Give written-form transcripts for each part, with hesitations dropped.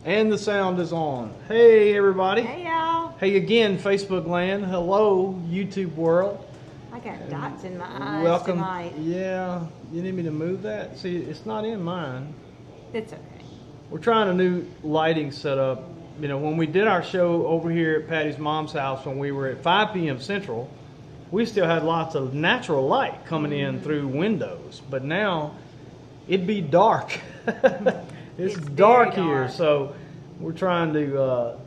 And the sound is on. Hey, everybody. Hey, y'all. Hey again, Facebook land. Hello, YouTube world. I got dots in my eyes Welcome. tonight. Yeah, you need me to move that? See, it's not in mine. It's okay. We're trying a new lighting setup. You know, when we did our show over here at Patty's mom's house when we were at 5 p.m. Central, we still had lots of natural light coming in through windows. But now, it'd be dark. It's dark here, so we're trying a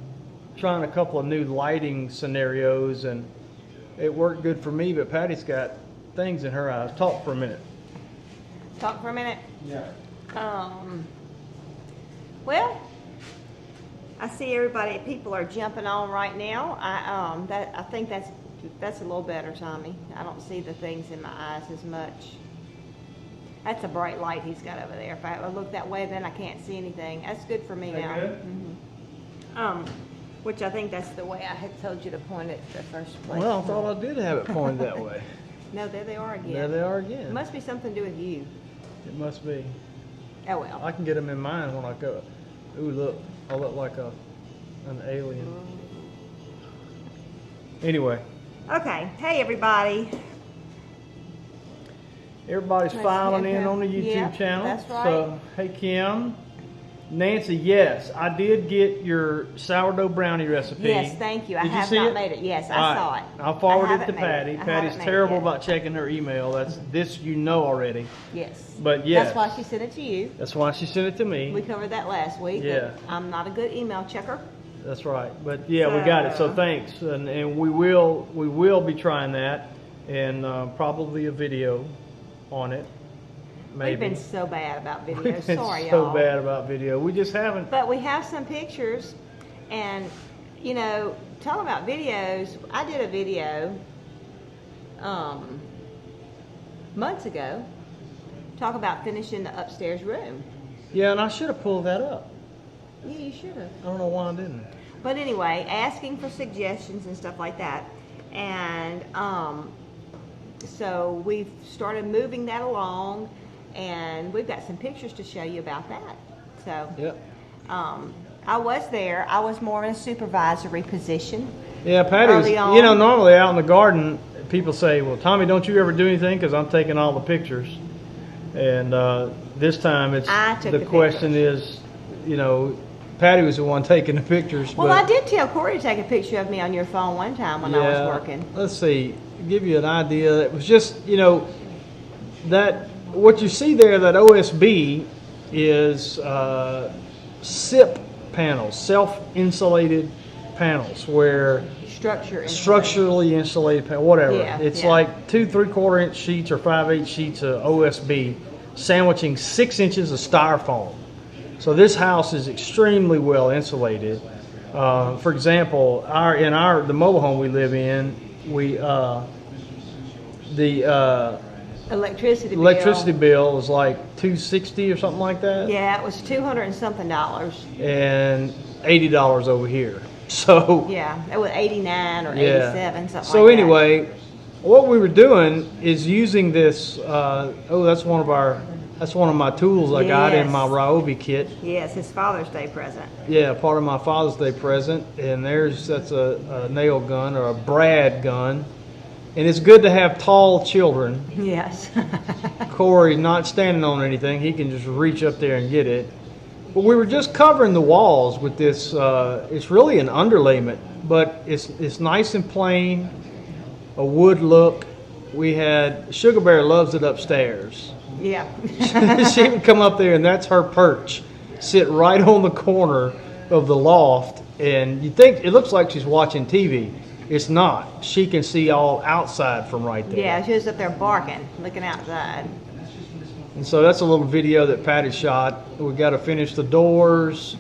couple of new lighting scenarios, and it worked good for me, but Patty's got things in her eyes. Talk for a minute. Talk for a minute? Yeah. Well, I see people are jumping on right now. I think that's a little better, Tommy. I don't see the things in my eyes as much. That's a bright light he's got over there. If I look that way, then I can't see anything. That's good for me now. Good? Mm-hmm. Which I think that's the way I had told you to point it the first place. Well, I thought I did have it pointed that way. No, there they are again. There they are It again. must be something to do with you. It must be. Oh well. I can get them in mine when I go. Ooh, look. I look like an alien. Anyway. Okay. Hey, everybody. Everybody's filing in on the YouTube channel. That's right. So, hey, Kim. Nancy, yes, I did get your sourdough brownie recipe. Yes, thank you. I Did have you see not it? made it. Yes, I All right. saw it. I'll forward I it to haven't made Patty. it. I Patty's haven't made it terrible yet. about checking her email. That's this you know already. Yes. But yes. That's why she sent it to you. That's why she sent it to me. We covered that last week. Yeah. I'm not a good email checker. That's right. But yeah, we got it. So thanks, and we will be trying that, and probably a video on it. Maybe. We've been so bad about videos. We've been Sorry, so y'all. bad about video. We just haven't. But we have some pictures, and talking about videos, I did a video months ago. Talk about finishing the upstairs room. Yeah, and I should have pulled that up. Yeah, you should have. I don't know why I didn't. But anyway, asking for suggestions and stuff like that. And so we've started moving that along, and we've got some pictures to show you about that. So Yep. I was there. I was more in a supervisory position. Yeah, Patty was, Early on. normally out in the garden, people say, well, Tommy, don't you ever do anything? Because I'm taking all the pictures. And this time I took the the question pictures. is, Patty was the one taking the pictures. Well, but, I did tell Corey to take a picture of me on your phone one time when I was working. Let's see, give you an idea. It was just, that what you see there, that OSB is SIP panels, self-insulated panels, where structurally insulated panel, whatever. Yeah, it's yeah. like 2 3/4 inch sheets or 5/8 sheets of OSB sandwiching 6 inches of styrofoam. So this house is extremely well insulated. For example, the mobile home we live in, the electricity bill is like $260 or something like that. Yeah, it was $200 and something, and $80 over here. So yeah, it was 89 or yeah. 87, something So like that. anyway, what we were doing is using this. That's one of my tools I got in my Ryobi kit. Yes, his Father's Day present. Yeah, part of my Father's Day present, and that's a nail gun or a brad gun, and it's good to have tall children. Yes. Corey's not standing on anything; he can just reach up there and get it. But we were just covering the walls with this. It's really an underlayment, but it's nice and plain, a wood look. Sugar Bear loves it upstairs. Yeah. She would come up there, and that's her perch, sit right on the corner of the loft, and you think it looks like she's watching TV. It's not. She can see all outside from right there. Yeah, she was up there barking, looking outside. And so that's a little video that Patty shot. We got to finish the doors.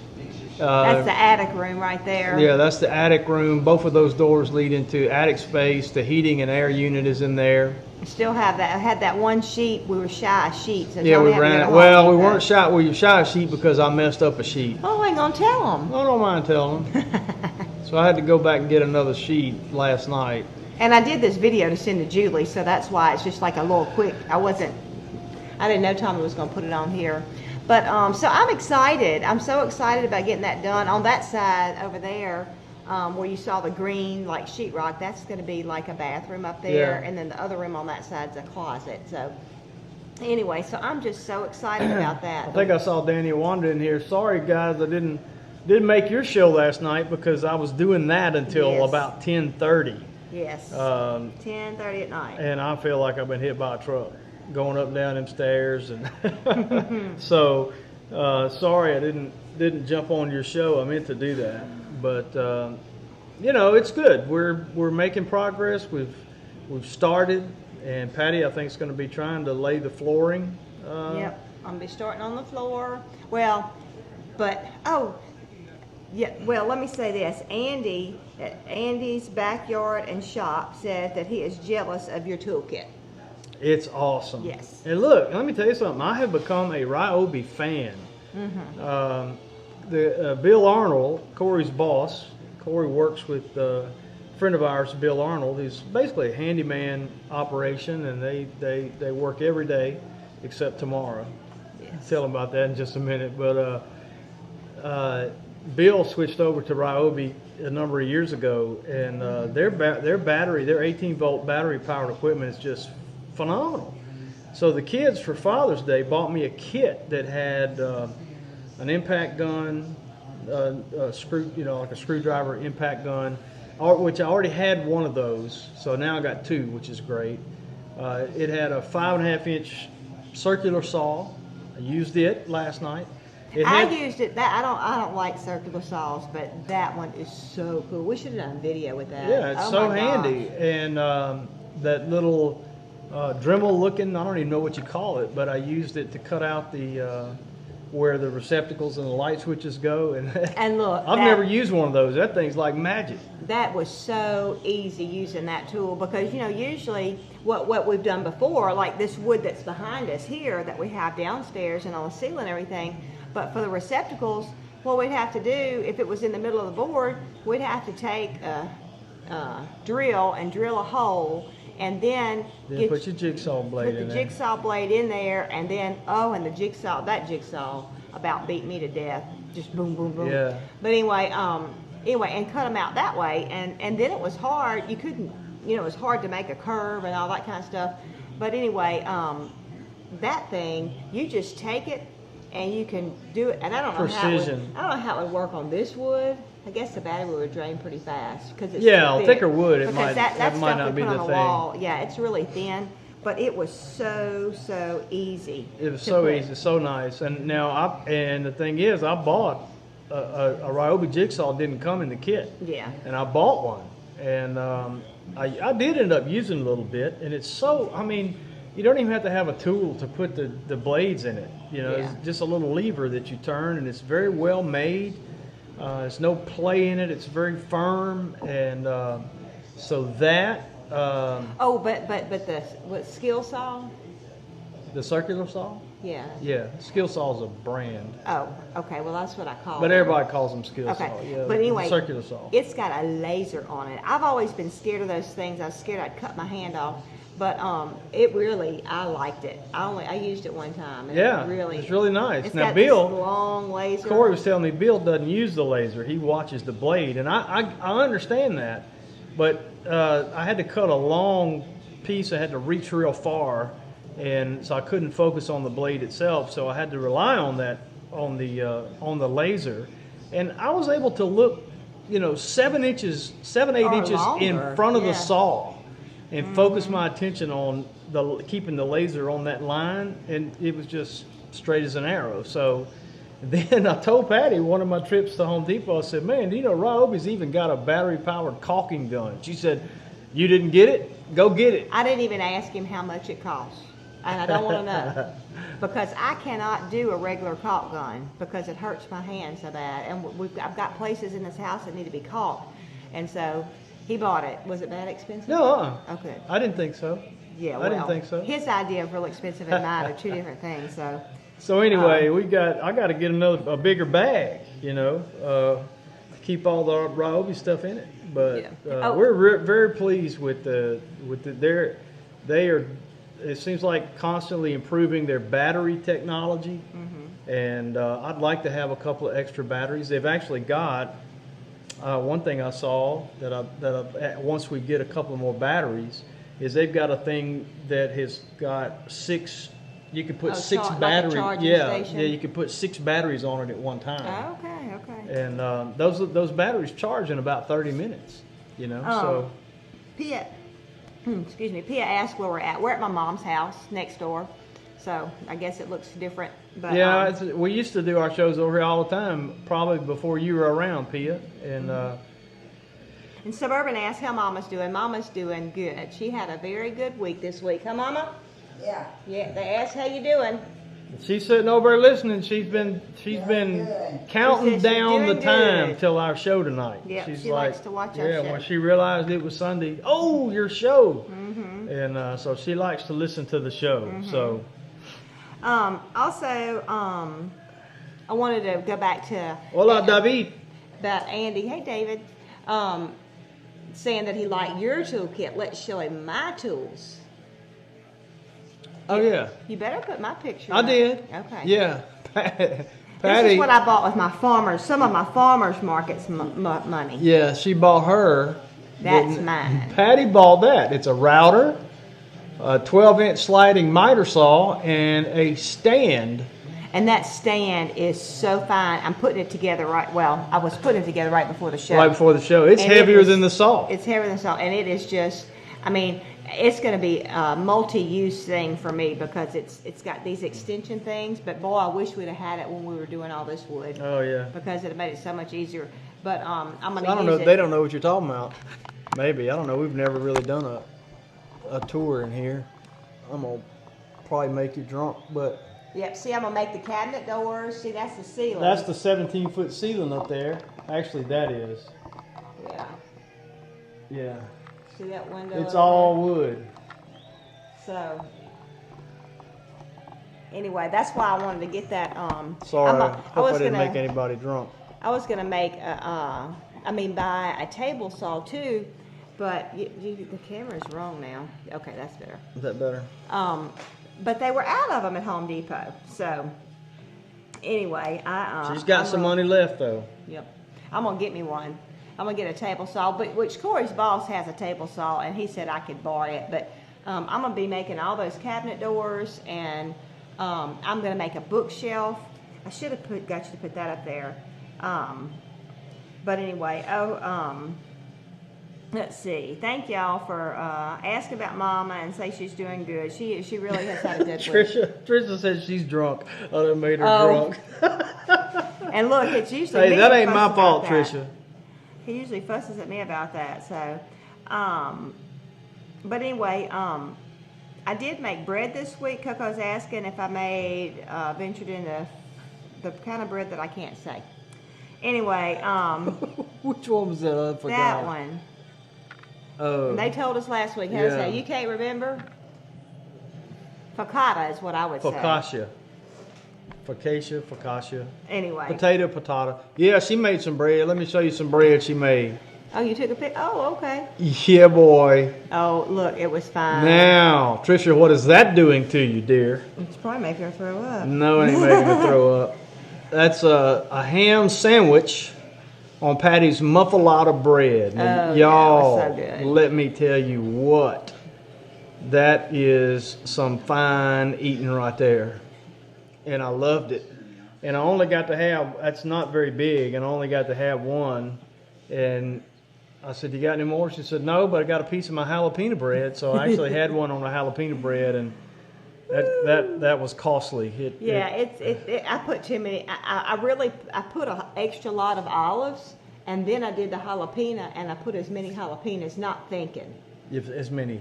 That's the attic room right there. Yeah, that's the attic room. Both of those doors lead into attic space. The heating and air unit is in there. Still have that. I had that one sheet. We were shy of sheets. Yeah, we ran it. Well, we weren't shy. We were shy of sheet because I messed up a sheet. Oh, I ain't gonna tell them. I don't mind telling them. So I had to go back and get another sheet last night. And I did this video to send to Julie, so that's why it's just like a little quick. I didn't know Tommy was gonna put it on here. But so I'm excited. I'm so excited about getting that done. On that side over there, where you saw the green like sheetrock, that's going to be like a bathroom up there, Yeah. and then the other room on that side's a closet. So anyway, so I'm just so excited about that. I think I saw Danny Wanda in here. Sorry guys, I didn't make your show last night because I was doing that until Yes. about 10:30. Yes. 10:30 at night. And I feel like I've been hit by a truck going up and down them stairs, and so sorry I didn't jump on your show. I meant to do that, but you know, it's good. We're making progress. We've started, and Patty I think is going to be trying to lay the flooring. Yep, I'm gonna be starting on the floor. Well, but yeah. Well, let me say this: Andy at Andy's Backyard and Shop said that he is jealous of your toolkit. It's awesome. Yes. And look, let me tell you something. I have become a Ryobi fan. Bill Arnold, Corey's boss. Corey works with a friend of ours, Bill Arnold. He's basically a handyman operation, and they work every day except tomorrow. Yes. I'll tell him about that in just a minute. But Bill switched over to Ryobi a number of years ago, and their 18-volt battery powered equipment is just phenomenal. So the kids for Father's Day bought me a kit that had an impact gun, a screw, like a screwdriver impact gun, which I already had one of those. So now I got two, which is great. It had a 5.5-inch circular saw. I used it last night. I used it. That I don't like circular saws, but that one is so cool. We should have done a video with that. Yeah, it's so handy. And that little Dremel looking, I don't even know what you call it, but I used it to cut out the where the receptacles and the light switches go. And look, I've never used one of those. That thing's like magic. That was so easy using that tool because, usually what we've done before, like this wood that's behind us here that we have downstairs and on the ceiling and everything, but for the receptacles, what we'd have to do, if it was in the middle of the board, we'd have to take a drill and drill a hole, and then put your jigsaw blade in there. Put the jigsaw blade in there, and then and that jigsaw about beat me to death. Just boom, boom, boom. Yeah. But anyway, and cut them out that way, and then it was hard. You couldn't, it was hard to make a curve and all that kind of stuff. But anyway, that thing, you just take it and you can do it. And I don't know Precision. how it would work on this wood. I guess the battery would drain pretty fast because it's thicker wood. It might that might stuff not we be put the on thing. wall. Yeah, it's really thin, but it was so easy. It was so easy, so nice. And now the thing is, I bought a Ryobi jigsaw. Didn't come in the kit. Yeah. And I bought one, and I did end up using it a little bit. And it's so, you don't even have to have a tool to put the blades in it. It's just a little lever that you turn, and it's very well made. There's no play in it. It's very firm, and so that. But the skill saw. The circular saw. Yeah. Yeah, skill saw's a brand. Oh, okay. Well, that's what I call it. But everybody calls them skill Okay. saw. Yeah, But anyway, circular saw. It's got a laser on it. I've always been scared of those things. I was scared I'd cut my hand off. But I liked it. I used it one time. And it's really nice. It's Now got Bill, this long laser. Corey was telling me Bill doesn't use the laser. He watches the blade, and I understand that. But I had to cut a long piece. I had to reach real far, and so I couldn't focus on the blade itself. So I had to rely on that on the laser, and I was able to look, 7, 8 inches in front of the saw. And focus my attention on keeping the laser on that line, and it was just straight as an arrow. So then I told Patty one of my trips to Home Depot, I said, "Man, Ryobi's even got a battery-powered caulking gun." She said, "You didn't get it? Go get it." I didn't even ask him how much it costs, and I don't want to know because I cannot do a regular caulk gun because it hurts my hand so bad, and I've got places in this house that need to be caulked, and so. He bought it. Was it that expensive? No. Okay. I didn't think so. Yeah, I didn't think so. His idea of real expensive and mine are two different things. So anyway, I got to get a bigger bag, to keep all the Ryobi stuff in it. But we're very pleased with they are. It seems like constantly improving their battery technology. And I'd like to have a couple of extra batteries. They've actually got one thing I saw once we get a couple more batteries is they've got a thing that has got 6. You can put 6 batteries. Like yeah, you can put 6 batteries on it at one time. Oh, okay. And those batteries charge in about 30 minutes. You know, so. Pia, excuse me. Pia asked where we're at. We're at my mom's house next door. So I guess it looks different. But, yeah, we used to do our shows over here all the time, probably before you were around, Pia. And Suburban asked how Mama's doing. Mama's doing good. She had a very good week this week. Huh, Mama? Yeah. Yeah, they asked how you doing. She's sitting over there listening. She's been counting down the time till our show tonight. Yeah, she's she likes to watch our show. Yeah, when she realized it was Sunday, oh, your show. Mm-hmm. And so she likes to listen to the show. Mm-hmm. So. Also, I wanted to go back to. Hola, David. About Andy. Hey, David. Saying that he liked your toolkit. Let's show him my tools. Oh, yeah. You better put my picture I up. did. Okay. Yeah. Patty. Patty. This is what I bought with my some of my farmers markets money. Yeah, she bought her. That's mine. Patty bought that. It's a router, a 12-inch sliding miter saw, and a stand. And that stand is so fine. I'm putting it together I was putting it together right before the show. Right before the show. It's heavier than the saw. It's heavier than the saw. And it is just, it's going to be a multi-use thing for me because it's got these extension things. But boy, I wish we'd have had it when we were doing all this wood. Oh, yeah. Because it have made it so much easier. But I'm going to use I don't know. it. They don't know what you're talking about. Maybe. I don't know. We've never really done a tour in here. I'm going to probably make you drunk, but... Yep, see, I'm going to make the cabinet doors. See, that's the ceiling. That's the 17-foot ceiling up there. Actually, that is. Yeah. Yeah. See that window? It's all wood. So, anyway, that's why I wanted to get that. Sorry, I hope I didn't make anybody drunk. I was going to make, buy a table saw too, but the camera's wrong now. Okay, that's better. Is that better? But they were out of them at Home Depot. So, anyway, she's got some money left, though. Yep. I'm going to get me one. I'm going to get a table saw, which Corey's boss has a table saw, and he said I could borrow it. But I'm going to be making all those cabinet doors, and I'm going to make a bookshelf. I should have got you to put that up there. But anyway, let's see. Thank y'all for asking about Mama and say she's doing good. She really has had a good week. Trisha says she's drunk. I done made her drunk. And look, it's usually hey, that ain't my fault, Trisha. He usually fusses at me about that. So, but anyway, I did make bread this week. Coco's asking if I ventured into the kind of bread that I can't say. Anyway, which one was that? I forgot. That one. Oh. And they told us last week how to say. You can't remember? Focaccia is what I would say. Focaccia. Anyway. Potato. Yeah, she made some bread. Let me show you some bread she made. Oh, you took a pic? Oh, okay. Yeah, boy. Oh, look, it was fine. Now, Trisha, what is that doing to you, dear? It's probably making her throw up. No, it ain't making her throw up. That's a ham sandwich on Patty's muffalata bread. Now, y'all, that was so good. Let me tell you what. That is some fine eating right there. And I loved it. And I only got to have, that's not very big, and I only got to have one. And I said, you got any more? She said, no, but I got a piece of my jalapeno bread. So I actually had one on the jalapeno bread, and that was costly. I put too many. I put an extra lot of olives, and then I did the jalapeno, and I put as many jalapenos, not thinking. As many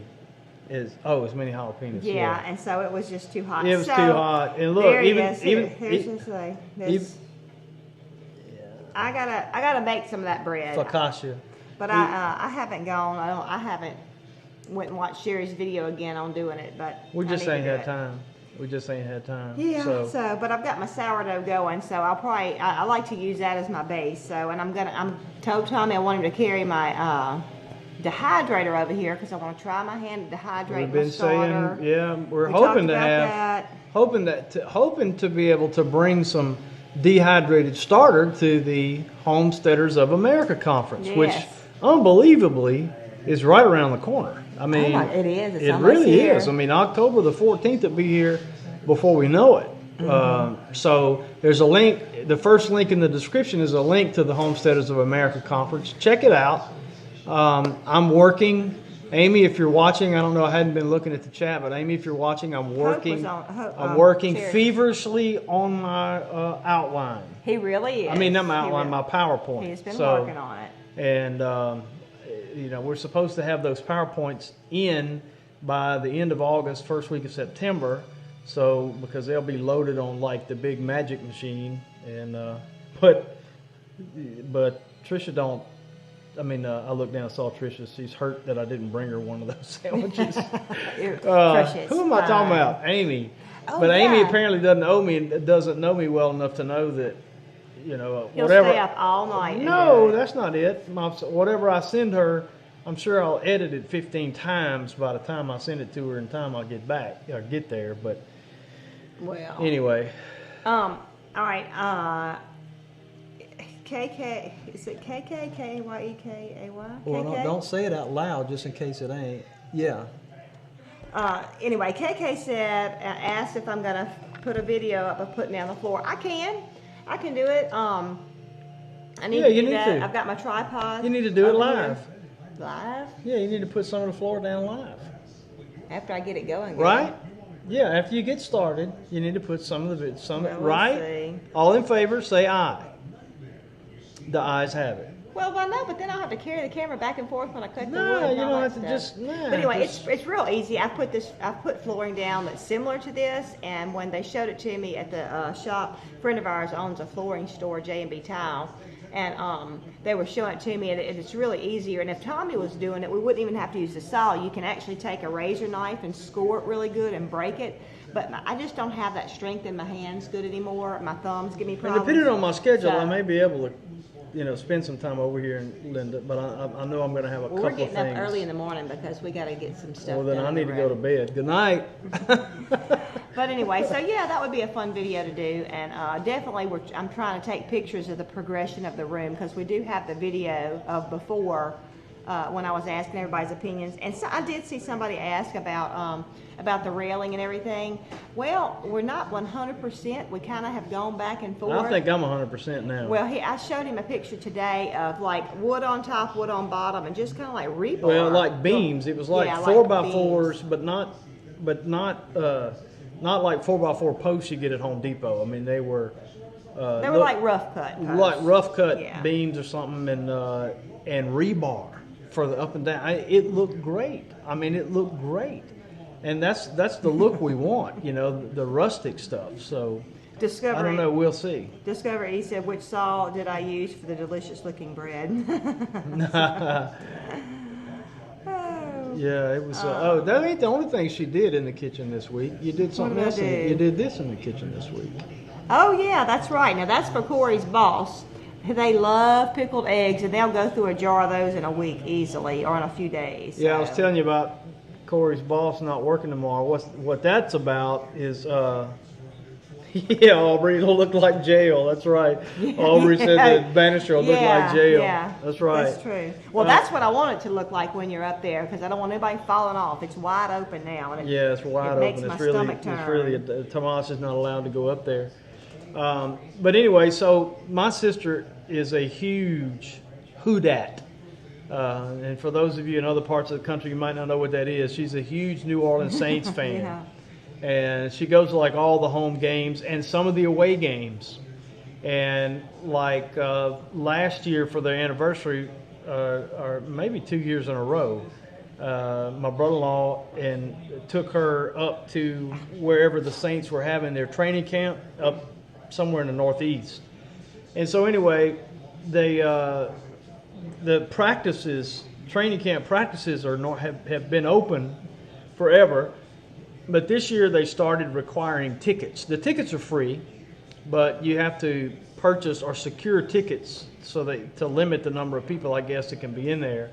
jalapenos. Yeah, and so it was just too hot. It was too hot. And look, I gotta make some of that bread. Focaccia. But I haven't gone. I haven't went and watched Sherry's video again on doing it. But we just ain't had time. Yeah. So, but I've got my sourdough going. So I'll probably I like to use that as my base. So, and I'm told Tommy I want him to carry my dehydrator over here because I want to try my hand to dehydrate my starter. We're hoping to have. hoping to be able to bring some dehydrated starter to the Homesteaders of America conference, Yes. which unbelievably is right around the corner. I mean, it is. It's it almost really here. is. I mean, October the 14th will be here before we know it. So there's a link. The first link in the description is a link to the Homesteaders of America conference. Check it out. I'm working. Amy, if you're watching, I don't know, I hadn't been looking at the chat, but Amy, if you're watching, I'm working. I'm working feverishly on my outline. He really is. I mean, not my outline, my PowerPoint. He's been working on it. And we're supposed to have those PowerPoints in by the end of August, first week of September. So because they'll be loaded on like the big magic machine, and but Trisha don't. I mean, I looked down and saw Trisha. She's hurt that I didn't bring her one of those sandwiches. Who am I talking about? Amy. Oh, but Amy yeah. apparently doesn't know me well enough to know that, You'll whatever. stay up all night. No, that's not it. Whatever I send her, I'm sure I'll edit it 15 times by the time I send it to her in time I'll get back or get there. But well, anyway. All right. KK, is it KK, K-Y-E-K-A-Y? Well, don't say it out loud just in case it ain't. Yeah. Anyway, KK asked if I'm going to put a video up of putting down the floor. I can do it. I need to do that. I've got my tripod. You need to do it live. Live? Yeah, you need to put some of the floor down live. After I get it going. Right? Yeah, after you get started, you need to put some of it, right? See. All in favor, say aye. The ayes have it. Well, I know, but then I'll have to carry the camera back and forth when I cut the wood. No, and you all don't that have to stuff. just. Nah, But anyway, it's real easy. I put flooring down that's similar to this, and when they showed it to me at the shop, a friend of ours owns a flooring store, J&B Tile, and they were showing it to me, and it's really easier. And if Tommy was doing it, we wouldn't even have to use the saw. You can actually take a razor knife and score it really good and break it. But I just don't have that strength in my hands good anymore. My thumbs give me problems. And depending on my schedule, I may be able to, spend some time over here in Linda. But I know I'm going to have a couple of things. We're getting up early in the morning because we got to get some stuff. Well, then I need to go to bed. Good night. But anyway, so yeah, that would be a fun video to do, and definitely I'm trying to take pictures of the progression of the room because we do have the video of before when I was asking everybody's opinions, and so I did see somebody ask about the railing and everything. Well, we're not 100%. We kind of have gone back and forth. I think I'm 100% now. Well, I showed him a picture today of like wood on top, wood on bottom, and just kind of like rebar. Well, like beams. It was like 4x4s, but not like 4x4 posts you get at Home Depot. I mean, they were like rough cut posts. Like rough cut beams or something, and rebar for the up and down. It looked great. I mean, it looked great, and that's the look we want. The rustic stuff. So Discovery. I don't know. We'll see. Discovery. He said, "Which saw did I use for the delicious looking bread?" Yeah, it was. That ain't the only thing she did in the kitchen this week. You did something else. You did this in the kitchen this week. Oh yeah, that's right. Now that's for Corey's boss. They love pickled eggs, and they'll go through a jar of those in a week easily, or in a few days. Yeah, I was telling you about Corey's boss not working tomorrow. What that's about is, yeah, Aubrey, it'll look like jail. That's right. Aubrey said that Bannister will look like jail. Yeah, that's right. That's true. Well, that's what I want it to look like when you're up there, because I don't want anybody falling off. It's wide open now, and it's wide open. Makes my stomach turn. It's really Tomas is not allowed to go up there. But anyway, so my sister is a huge Who-Dat. And for those of you in other parts of the country, you might not know what that is. She's a huge New Orleans Saints fan. Yeah. And she goes to like all the home games and some of the away games. And like last year for their anniversary, or maybe 2 years in a row, my brother-in-law took her up to wherever the Saints were having their training camp up somewhere in the Northeast. And so anyway, the practices, training camp practices have been open forever, but this year they started requiring tickets. The tickets are free, but you have to purchase or secure tickets to limit the number of people, I guess, that can be in there.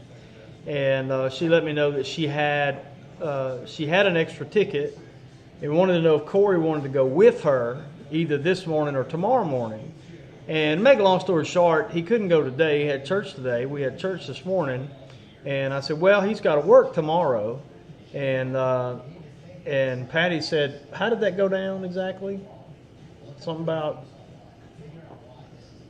And she let me know that she had an extra ticket, and wanted to know if Corey wanted to go with her either this morning or tomorrow morning. And to make a long story short, he couldn't go today. He had church today. We had church this morning. And I said, well, he's got to work tomorrow. And Patty said, how did that go down exactly? Something about...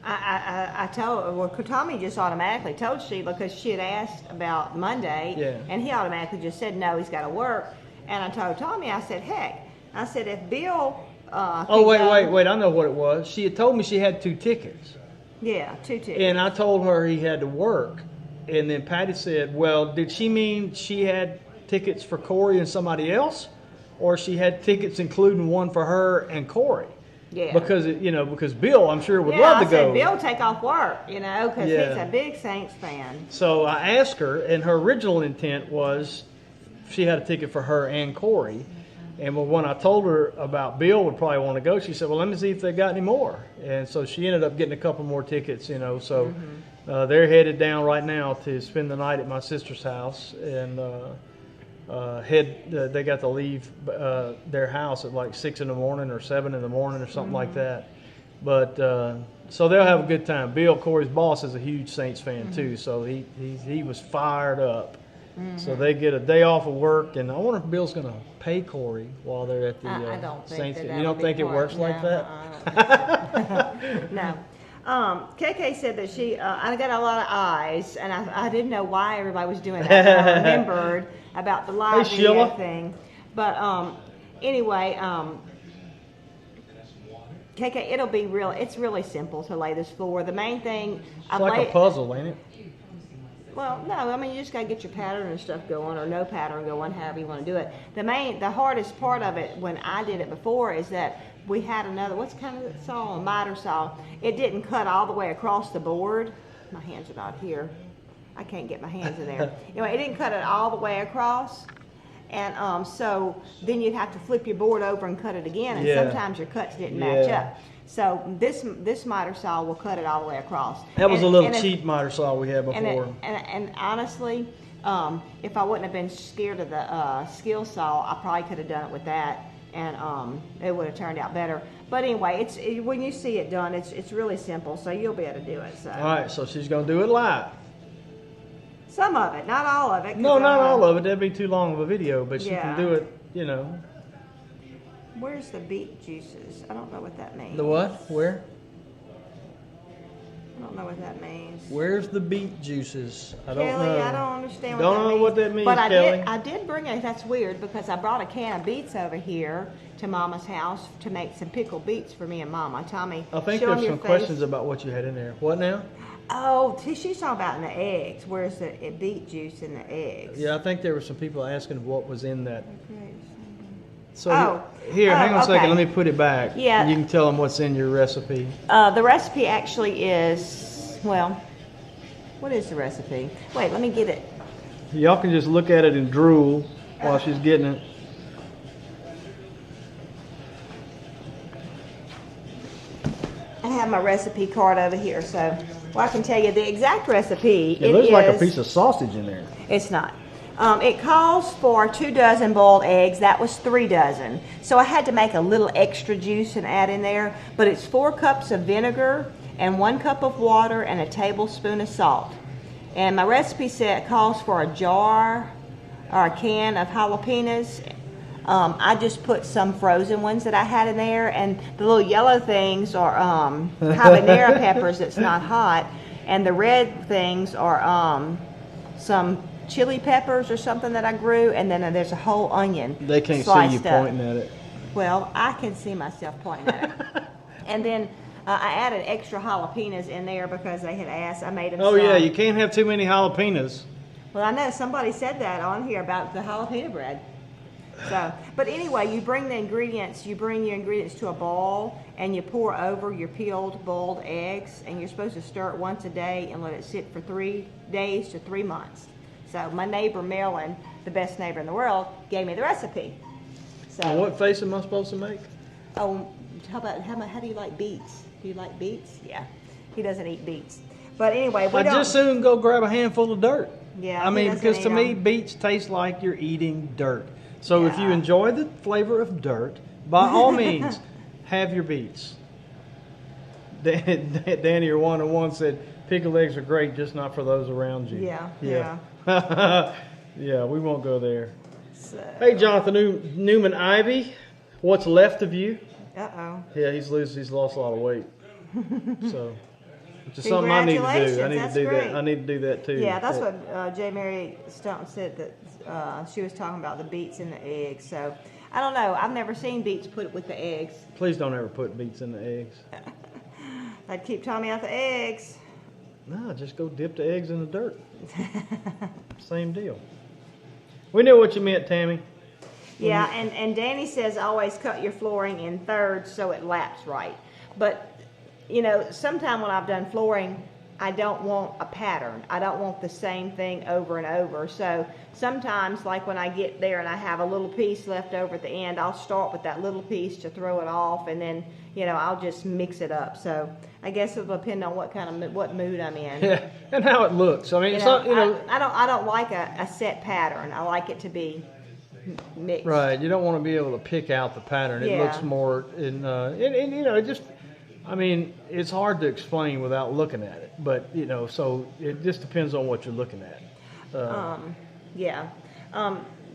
I told her, well, Tommy just automatically told Sheila because she had asked about Monday, Yeah. and he automatically just said, no, he's got to work. And I told Tommy, I said, heck, I said, if Bill... Oh, wait, I know what it was. She had told me she had 2 tickets. Yeah, 2 tickets. And I told her he had to work. And then Patty said, well, did she mean she had tickets for Corey and somebody else? Or she had tickets including one for her and Corey? Yeah. Because Bill, I'm sure, would love to go. I said, Bill, take off work, because he's Yeah. a big Saints fan. So I asked her, and her original intent was she had a ticket for her and Corey. And when I told her about Bill would probably want to go, she said, well, let me see if they got any more. And so she ended up getting a couple more tickets, so they're headed down right now to spend the night at my sister's house. And they got to leave their house at like 6 in the morning or 7 in the morning or something like that. But so they'll have a good time. Bill, Corey's boss, is a huge Saints fan too, so he was fired up. So they get a day off of work, and I wonder if Bill's going to pay Corey while they're at the I don't think Saints. that You don't think it works like that? No. KK said that I got a lot of eyes, and I didn't know why everybody was doing that. And I remembered about the live Hey, video Sheila. thing. But anyway, KK, it's really simple to lay this floor. The main thing, It's like a puzzle, ain't it? well, no, I mean, you just got to get your pattern and stuff going, or no pattern going, however you want to do it. The hardest part of it when I did it before is that we had another, what's kind of that saw? A miter saw. It didn't cut all the way across the board. My hands are not here. I can't get my hands in there. Anyway, it didn't cut it all the way across. And so then you'd have to flip your board over and cut it again, and Yeah. sometimes your cuts didn't match Yeah. up. So this miter saw will cut it all the way across. That was And- a little and if- cheap miter saw we had before. and honestly, if I wouldn't have been scared of the skill saw, I probably could have done it with that, and it would have turned out better. But anyway, when you see it done, it's really simple, so you'll be able to do it. So All right, so she's going to do it live. some of it, not all of it. No, not all of it. That'd be too long of a video, but she Yeah. can do it, Where's the beet juices? I don't know what that means. The what? Where? I don't know what that means. Where's the beet juices? I don't Kelly, know. I don't understand what Don't that know means. what that means, But Kelly. I did bring that's weird because I brought a can of beets over here to Mama's house to make some pickled beets for me and Mama. Tommy, I think show 'em there's your some face. questions about what you had in there. What now? Oh, she's talking about in the eggs. Where's the beet juice in the eggs? Yeah, I think there were some people asking what was in that. So Oh. here, hang on a second. okay. Let me put it back. Yeah. You can tell them what's in your recipe. The recipe actually is, well, what is the recipe? Wait, let me get it. Y'all can just look at it and drool while she's getting it. I have my recipe card over here, so I can tell you the exact recipe. It looks like a piece of sausage in there. It's not. It calls for 2 dozen boiled eggs. That was 3 dozen. So I had to make a little extra juice and add in there. But it's 4 cups of vinegar and 1 cup of water and a tablespoon of salt. And my recipe set calls for a jar or a can of jalapenos. I just put some frozen ones that I had in there, and the little yellow things are habanero peppers that's not hot, and the red things are some chili peppers or something that I grew, and then there's a whole onion. They can't see you sliced up. pointing at it. Well, I can see myself pointing at it. And then I added extra jalapenos in there because they had asked. I made them. Oh some. yeah, you can't have too many jalapenos. Well, I know somebody said that on here about the jalapeno bread. So, but anyway, you bring your ingredients to a boil, and you pour over your peeled boiled eggs, and you're supposed to stir it once a day and let it sit for 3 days to 3 months. So my neighbor Marilyn, the best neighbor in the world, gave me the recipe. So, And what face am I supposed to make? oh, how do you like beets? Do you like beets? Yeah, he doesn't eat beets. But anyway, we I'd don't. just soon go grab a handful of dirt. Yeah, I he mean, doesn't because to eat me, 'em. beets taste like you're eating dirt. So if you Yeah. enjoy the flavor of dirt, by all means, have your beets. Danny or one said pickled eggs are great, just not for those around you. Yeah. Yeah, we won't go there. So, Hey, Jonathan Newman Ivy, what's left of you? uh-oh. Yeah, he's lost a lot of weight. So, which is something I need to do. Congratulations, great. I need to do that too. Yeah, that's what J. Mary Stone said, that she was talking about the beets in the eggs. So, I don't know. I've never seen beets put with the eggs. Please don't ever put beets in the eggs. I'd keep Tommy out the eggs. No, just go dip the eggs in the dirt. Same deal. We knew what you meant, Tammy. Yeah, and Danny says always cut your flooring in thirds so it laps right. But, you know, sometime when I've done flooring, I don't want a pattern. I don't want the same thing over and over. So sometimes, like when I get there and I have a little piece left over at the end, I'll start with that little piece to throw it off, and then, you know, I'll just mix it up. So I guess it'll depend on what mood I'm in. Yeah, and how it looks. I mean, it's not, you know. I don't like a set pattern. I like it to be mixed. Right, you don't want to be able to pick out the pattern. It Yeah. looks more and you know, it just, I mean, it's hard to explain without looking at it. But you know, so it just depends on what you're looking at. Yeah.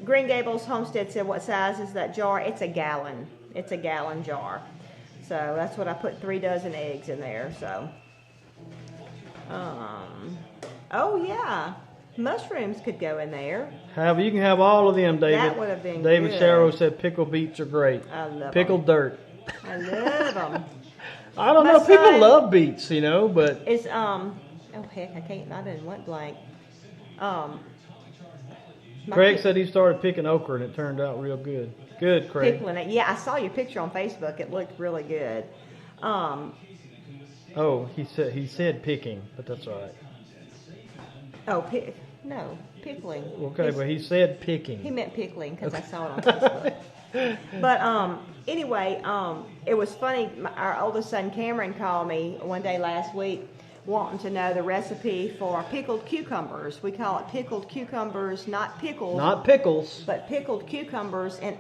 Green Gables Homestead said, what size is that jar? It's a gallon. It's a gallon jar. So that's what I put 3 dozen eggs in there. So, oh yeah, mushrooms could go in there. You can have all of them, David. That would have been David good. Sharrow said pickled beets are great. I love Pickled dirt. I love them. I don't My know. People son- love beets, you know, but It's oh heck, I didn't want blank. My Craig kid- said he started picking okra and it turned out real good. Good, Craig. pickling it. Yeah, I saw your picture on Facebook. It looked really good. Oh, he said picking, but that's all right. Oh, pickling. Okay, but he said picking. He meant pickling because I saw it on Facebook. But anyway, it was funny. Our oldest son Cameron called me one day last week wanting to know the recipe for pickled cucumbers. We call it pickled cucumbers, not pickles. Not pickles. But pickled cucumbers. And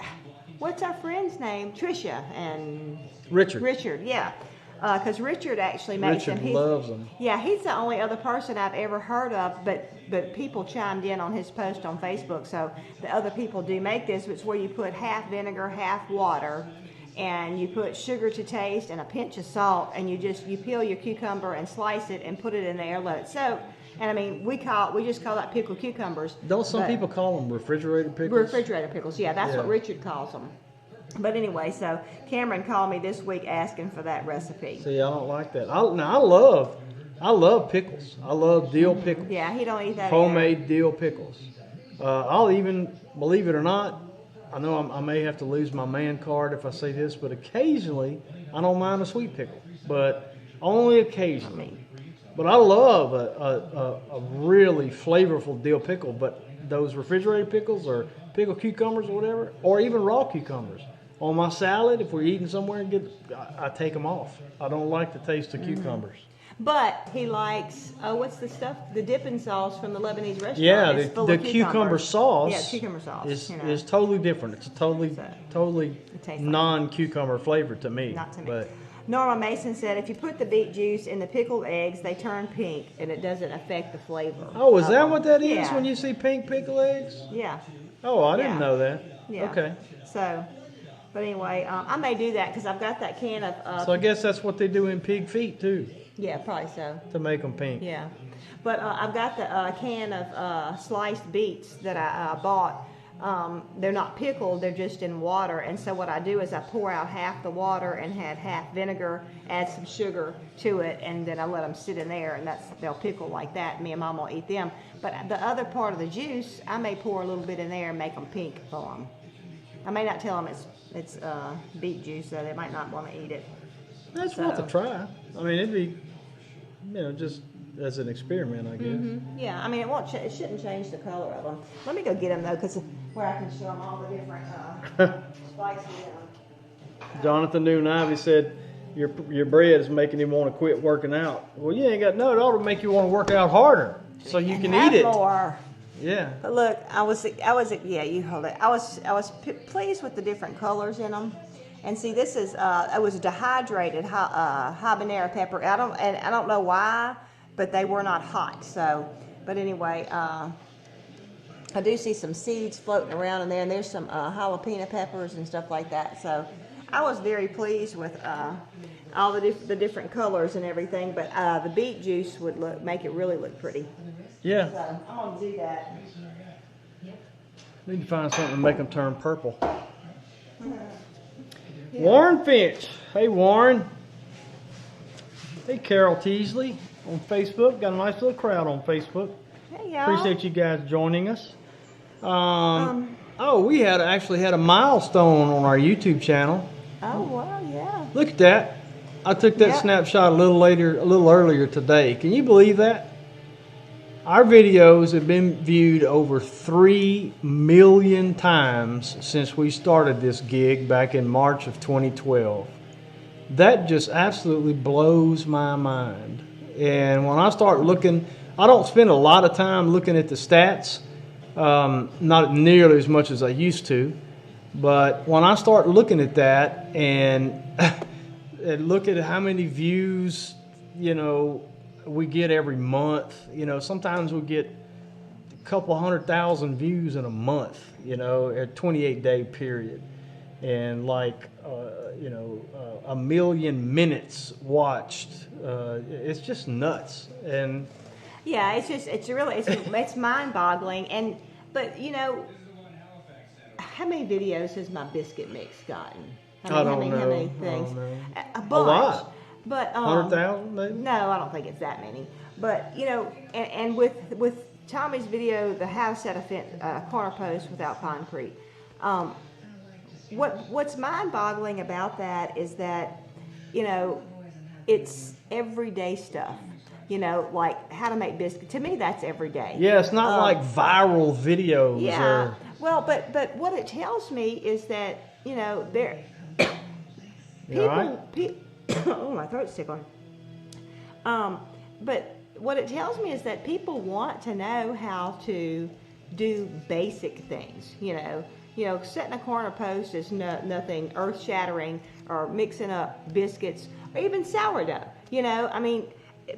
what's our friend's name? Tricia and Richard. Richard, yeah. Because Richard actually makes them. Richard loves them. Yeah, he's the only other person I've ever heard of, but people chimed in on his post on Facebook, so the other people do make this. It's where you put half vinegar, half water, and you put sugar to taste and a pinch of salt, and you peel your cucumber and slice it and put it in there, let it soak. And I mean, we just call that pickled cucumbers. Don't some people call them refrigerated pickles? Refrigerated pickles, yeah, that's what Richard calls them. But anyway, so Cameron called me this week asking for that recipe. See, I don't like that. I love pickles. I love dill pickles. Yeah, he don't eat that Homemade dill pickles. I'll even, believe it or not, I know I may have to lose my man card if I say this, but occasionally I don't mind a sweet pickle, but only occasionally. But I love a really flavorful dill pickle, but those refrigerated pickles or pickled cucumbers or whatever, or even raw cucumbers. On my salad, if we're eating somewhere, I take them off. I don't like the taste of cucumbers. But he likes, what's the stuff? The dipping sauce from the Lebanese restaurant. Yeah, It's full the of cucumber sauce. Yeah, cucumber sauce. Is totally different. It's a totally tastes like non-cucumber flavor to me. Not to me. But Norma Mason said, if you put the beet juice in the pickled eggs, they turn pink, and it doesn't affect the flavor. oh, is that them. what that is Yeah. when you see pink pickle eggs? Yeah. Oh, I didn't Yeah. know that. Yeah. Okay. So, but anyway, I may do that because I've got that can of. So I guess that's what they do in pig feet too, Yeah, probably so. to make them pink. Yeah, but I've got the can of sliced beets that I bought. They're not pickled; they're just in water. And so what I do is I pour out half the water and add half vinegar, add some sugar to it, and then I let them sit in there, and they'll pickle like that. Me and Mom will eat them. But the other part of the juice, I may pour a little bit in there and make them pink for them. I may not tell them it's beet juice, so they might not want to eat it. That's worth a try. I mean, it'd be, just as an experiment, I guess. Mm-hmm. Yeah, I mean, it shouldn't change the color of them. Let me go get them, though, because where I can show them all the different spices in them. Jonathan Newton Ivy said, your bread is making him want to quit working out. Well, you ain't got, no, it ought to make you want to work out harder so you can have eat it. more. Yeah. But look, yeah, you hold it. I was pleased with the different colors in them. And see, this is it was dehydrated habanero pepper. I don't know why, but they were not hot. So, but anyway, I do see some seeds floating around in there, and there's some jalapeno peppers and stuff like that. So, I was very pleased with all the different colors and everything. But the beet juice would make it really look pretty. Yeah. So I'm gonna do that. Need to find something to make them turn purple. Warren Finch. Hey, Warren. Hey, Carol Teasley on Facebook. Got a nice little crowd on Facebook. Hey, y'all. Appreciate you guys joining us. Oh, we actually had a milestone on our YouTube channel. Oh, wow, yeah. Look at that. I took that snapshot a little earlier today. Can you believe that? Our videos have been viewed over 3 million times since we started this gig back in March of 2012. That just absolutely blows my mind. And when I start looking, I don't spend a lot of time looking at the stats, not nearly as much as I used to. But when I start looking at that and, and look at how many views, we get every month. Sometimes we get a couple 100,000 views in a month, a 28-day period. And like, 1 million minutes watched. It's just nuts. And yeah, it's mind-boggling. But how many videos has my biscuit mix gotten? I don't know. How many things? A bunch. A lot. But 100,000 maybe? No, I don't think it's that many. But and with Tommy's video, the how to set a corner post without concrete. What's mind-boggling about that is that it's everyday stuff. Like how to make biscuits. To me, that's every day. Yeah, it's not like viral videos. Yeah. Well, but what it tells me is that there people. Oh, my throat's tickling. But what it tells me is that people want to know how to do basic things. Setting a corner post is nothing earth-shattering, or mixing up biscuits, or even sourdough.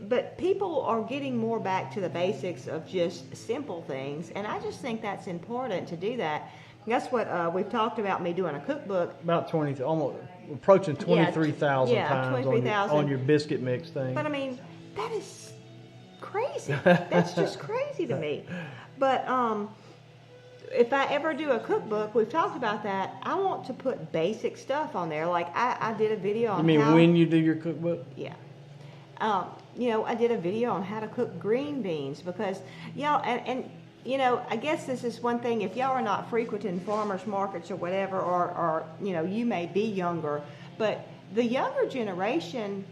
But people are getting more back to the basics of just simple things, and I just think that's important to do that. That's what we've talked about, me doing a cookbook. About 20, almost approaching 23,000 times 23,000 on your biscuit mix thing. But that is crazy. That's just crazy to me. But if I ever do a cookbook, we've talked about that, I want to put basic stuff on there. Like I did a video on when you do your cookbook? Yeah. I did a video on how to cook green beans because, I guess this is one thing, if y'all are not frequenting farmers markets or whatever, or you may be younger, but the younger generation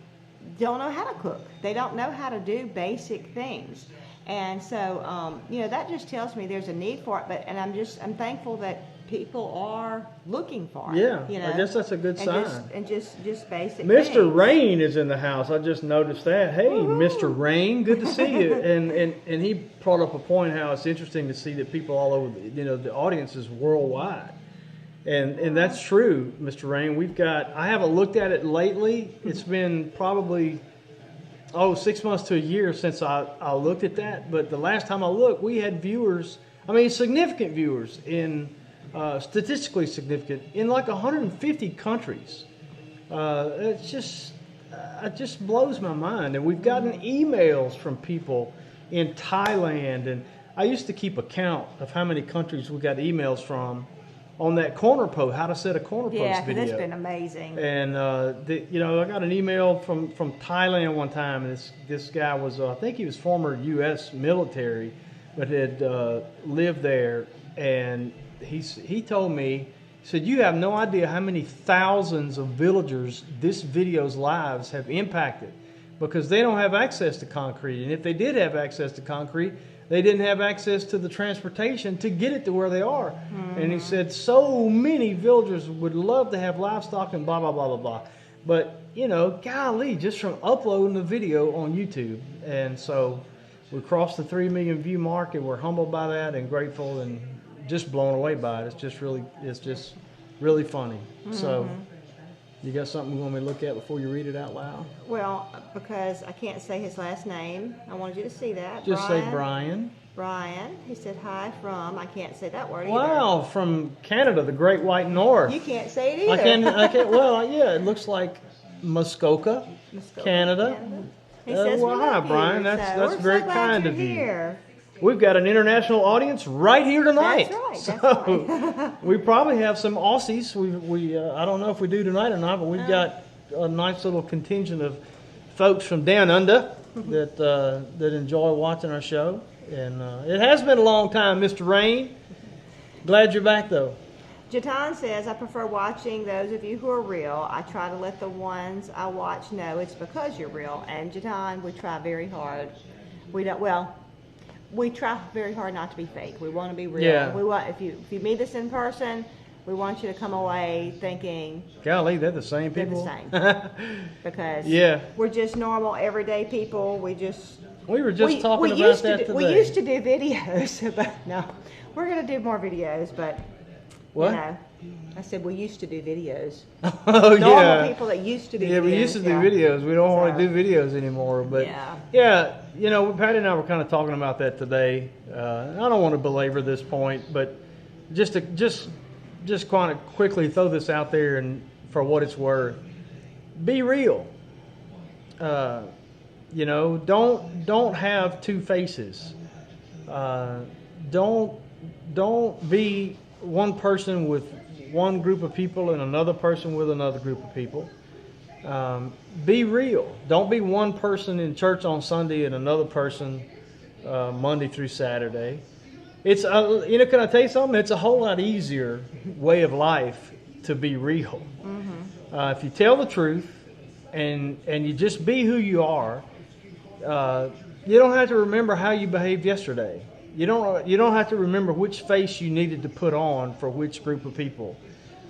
don't know how to cook. They don't know how to do basic things. And so, that just tells me there's a need for it. I'm thankful that people are looking for it. Yeah, I guess that's a good sign. Just basic Mr. things. Rain is in the house. I just noticed that. Hey, Mr. Rain, good to see you. And he brought up a point how it's interesting to see that people all over, the audience is worldwide. And that's true, Mr. Rain. I haven't looked at it lately. It's been probably 6 months to a year since I looked at that. But the last time I looked, we had viewers, significant viewers in statistically significant in like 150 countries. It just blows my mind. And we've gotten emails from people in Thailand, and I used to keep a count of how many countries we got emails from on that corner post, how to set a corner post video. Yeah, that's been amazing. And I got an email from Thailand one time, and this guy was I think he was former U.S. military, but had lived there, and he told me, he said, you have no idea how many thousands of villagers this video's lives have impacted, because they don't have access to concrete. And if they did have access to concrete, they didn't have access to the transportation to get it to where they are. Mm-hmm. And he said so many villagers would love to have livestock and blah, blah, blah, blah, blah. But, golly, just from uploading the video on YouTube. And so We crossed the 3 million view mark, and we're humbled by that and grateful and just blown away by it. It's just really funny. So, you got something you want me to look at before you read it out loud? Well, because I can't say his last name, I wanted you to see that. Just say Brian. Brian. He said hi from, I can't say that word Wow, from Canada, the Great White North. either. You can't say it either. I can't, well, yeah, it looks like Muskoka, Canada. He says, well, we hi, love Brian. you. That's So we're very so glad kind you're of you. here. We've got an international audience right here tonight. That's right. So we probably have some Aussies. We I don't know if we do tonight or not, but we've got a nice little contingent of folks from down under that enjoy watching our show. And it has been a long time, Mr. Rain. Glad you're back, though. Jatan says, I prefer watching those of you who are real. I try to let the ones I watch know it's because you're real. And Jatan, we try very hard. We try very hard not to be fake. We want to be real. Yeah. We want if you meet us in person, we want you to come away thinking Golly, they're the same they're people. the same. Because Yeah. we're just normal, everyday people. We were just talking about used that to today. We used to do videos, but no, we're going to do more videos. But What? you know, I said we used to do videos. Oh, Normal yeah. people that used to do videos. Yeah, we used to do yeah. videos. We don't want So- to do videos anymore. But Yeah. you know, Patty and I were kind of talking about that today. I don't want to belabor this point, but just kind of quickly throw this out there, and for what it's worth, be real. You know, don't have two faces. Don't be one person with one group of people and another person with another group of people. Be real. Don't be one person in church on Sunday and another person Monday through Saturday. It's you know, can I tell you something? It's a whole lot easier way of life to be real. If you tell the truth and you just be who you are, you don't have to remember how you behaved yesterday. You don't have to remember which face you needed to put on for which group of people,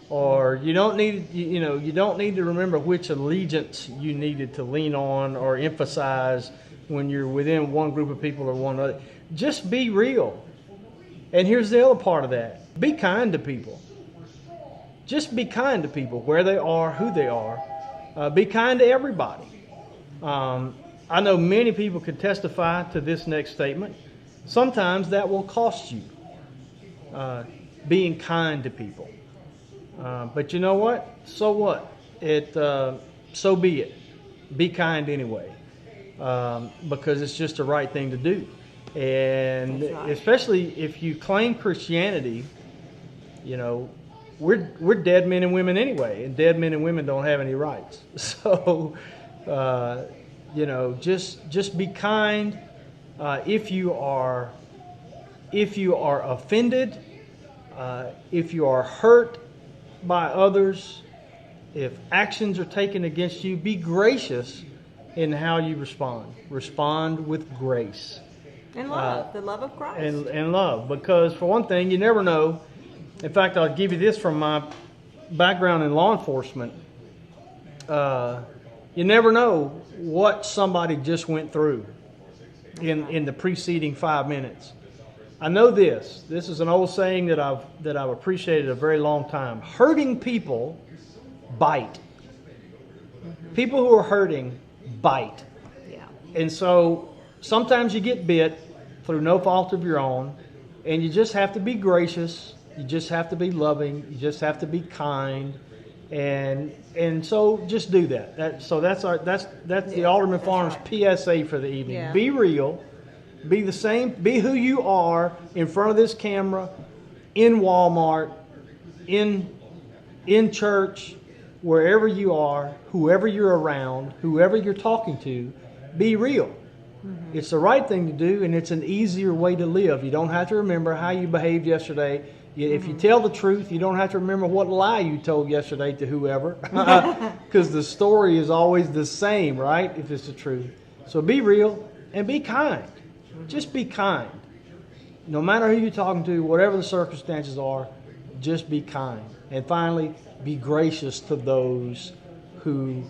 or you don't need to remember which allegiance you needed to lean on or emphasize when you're within one group of people or one other. Just be real. And here's the other part of that: be kind to people. Just be kind to people where they are, who they are. Be kind to everybody. I know many people could testify to this next statement. Sometimes that will cost you being kind to people. But you know what? So what? So be it. Be kind anyway, because it's just the right thing to do. And That's right. especially if you claim Christianity, you know, we're dead men and women anyway, and dead men and women don't have any rights. So, you know, just be kind. If you are offended, if you are hurt by others, if actions are taken against you, be gracious in how you respond. Respond with grace. And love, the love of Christ. And love, because for one thing, you never know. In fact, I'll give you this from my background in law enforcement. You never know what somebody just went through in the preceding 5 minutes. I know this. This is an old saying that I've appreciated a very long time. Hurting people bite. People who are hurting bite. Yeah. And so sometimes you get bit through no fault of your own, and you just have to be gracious. You just have to be loving. You just have to be kind, and so just do that. That's the AldermanFarms PSA for the evening. Yeah. Be real. Be the same. Be who you are in front of this camera, in Walmart, in church, wherever you are, whoever you're around, whoever you're talking to. Be real. Mm-hmm. It's the right thing to do, and it's an easier way to live. You don't have to remember how you behaved yesterday. If you tell the truth, you don't have to remember what lie you told yesterday to whoever, because the story is always the same, right? If it's the truth. So be real and be kind. Just be kind. No matter who you're talking to, whatever the circumstances are, just be kind. And finally, be gracious to those who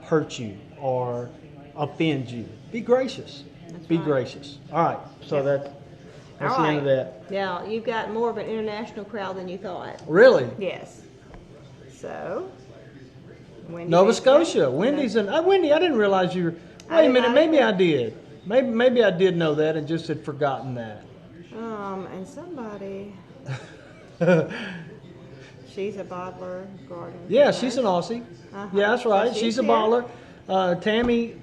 hurt you or offend you. Be gracious. Be right. gracious. All right, so Yep. that's All the end of right. that. Now, you've got more of an international crowd than you thought. Really? Yes. So, Wendy Nova Benjamin, Scotia. Wendy's in. Wendy, I didn't realize you were. I Wait a did minute. not Maybe either. I did. Maybe I did know that and just had forgotten that. And somebody, she's a bottler, garden. Yeah, she's an Aussie. Uh-huh. Yeah, that's right. So she's she's a here. bottler. Tammy.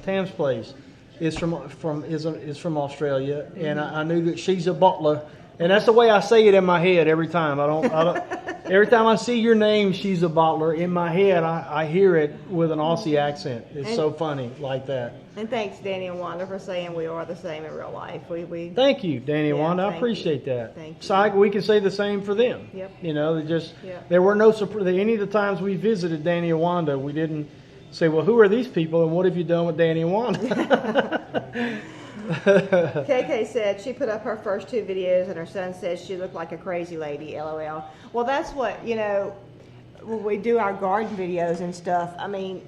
Tam's place is from Australia, and I knew that she's a bottler, and that's the way I say it in my head every time. I don't. Every time I see your name, she's a bottler. In my head, I hear it with an Aussie accent. It's so funny like that. And thanks, Danny and Wanda, for saying we are the same in real life. We Thank you, Danny and Yeah, Wanda. I thank appreciate you. that. Thank you. So we can say the same for them. Yep. You know, they just Yep. there were no any of the times we visited Danny and Wanda, we didn't say, well, who are these people and what have you done with Danny and Wanda? KK said she put up her first 2 videos and her son says she looked like a crazy lady, LOL. Well, that's what, when we do our garden videos and stuff, I mean,